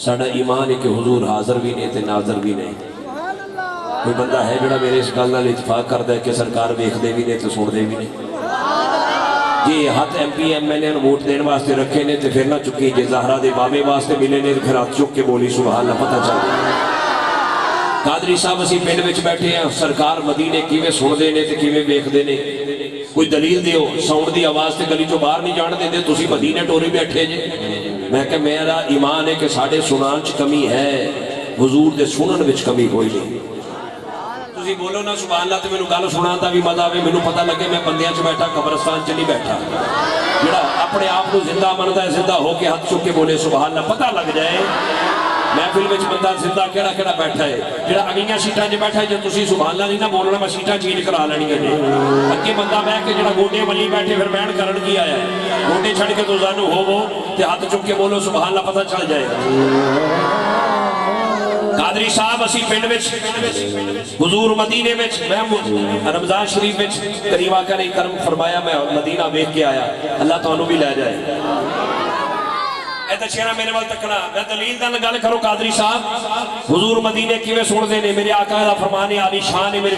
साडा ईमान है कि हुजूर हाज़र भी ने ते नाज़र भी ने। कोई बंदा है जिहड़ा मेरे इस गल नाल इतफाक करदा है कि सरकार वेखदे भी ने ते सुनदे भी ने। जे हथ MP MLA वोट देने वास्ते रखे ने तो फिर ना चुकी, जे ज़हरा दे बाबे वास्ते मिले ने तो फिर हाथ चुक के बोली सुभान अल्लाह, पता चल गया। कादरी साहब असीं पिंड विच बैठे हैं, सरकार मदीने किवें सुनदे ने ते किवें वेखदे ने, कोई दलील दिओ। साउंड की आवाज़ तो गली चो बाहर नहीं जान देंदे, तुसीं मदीने टोरी बैठे जे। मैं कहा मेरा ईमान है कि साडे सुनान च कमी है, हुजूर दे सुनन विच कमी कोई नहीं। तुसीं बोलो ना सुभान अल्लाह तो मैनूं गल सुनान दा भी मज़ा आवे, मैनूं पता लगे मैं बंदियां च बैठा, कब्रस्तान च नहीं बैठा। जिहड़ा अपने आप को जिंदा मनदा है, जिंदा होके हाथ चुक के बोले सुभान अल्लाह, पता लग जाए महफिल में बंदा जिंदा केड़ा केड़ा बैठा है। जो अगलियां सीटां 'च बैठा है, जो तुसीं सुभान अल्लाह नहीं ना बोलना, मैं सीटां चेंज करा लैणियां ने। अगे बंदा बह के जो गोडे वाली बैठे फिर बहन करन की आया, गोडे छड़ के तो जानू होवो ते हाथ चुक के बोलो सुभान अल्लाह, पता चल जाएगा। कादरी साहब असी पिंड विच हुजूर मदीने विच, मैं रमजान शरीफ विच करीम आका ने करम फरमाया, मैं मदीना वेख के आया। अल्लाह तुहानू भी लै जाए। ऐसा शेरा मेरे वाल तकना, मैं दलील नाल गल करो। कादरी साहब हुजूर मदीने किवें सुनदे ने, मेरे आका दा फरमान है आली शान है मेरे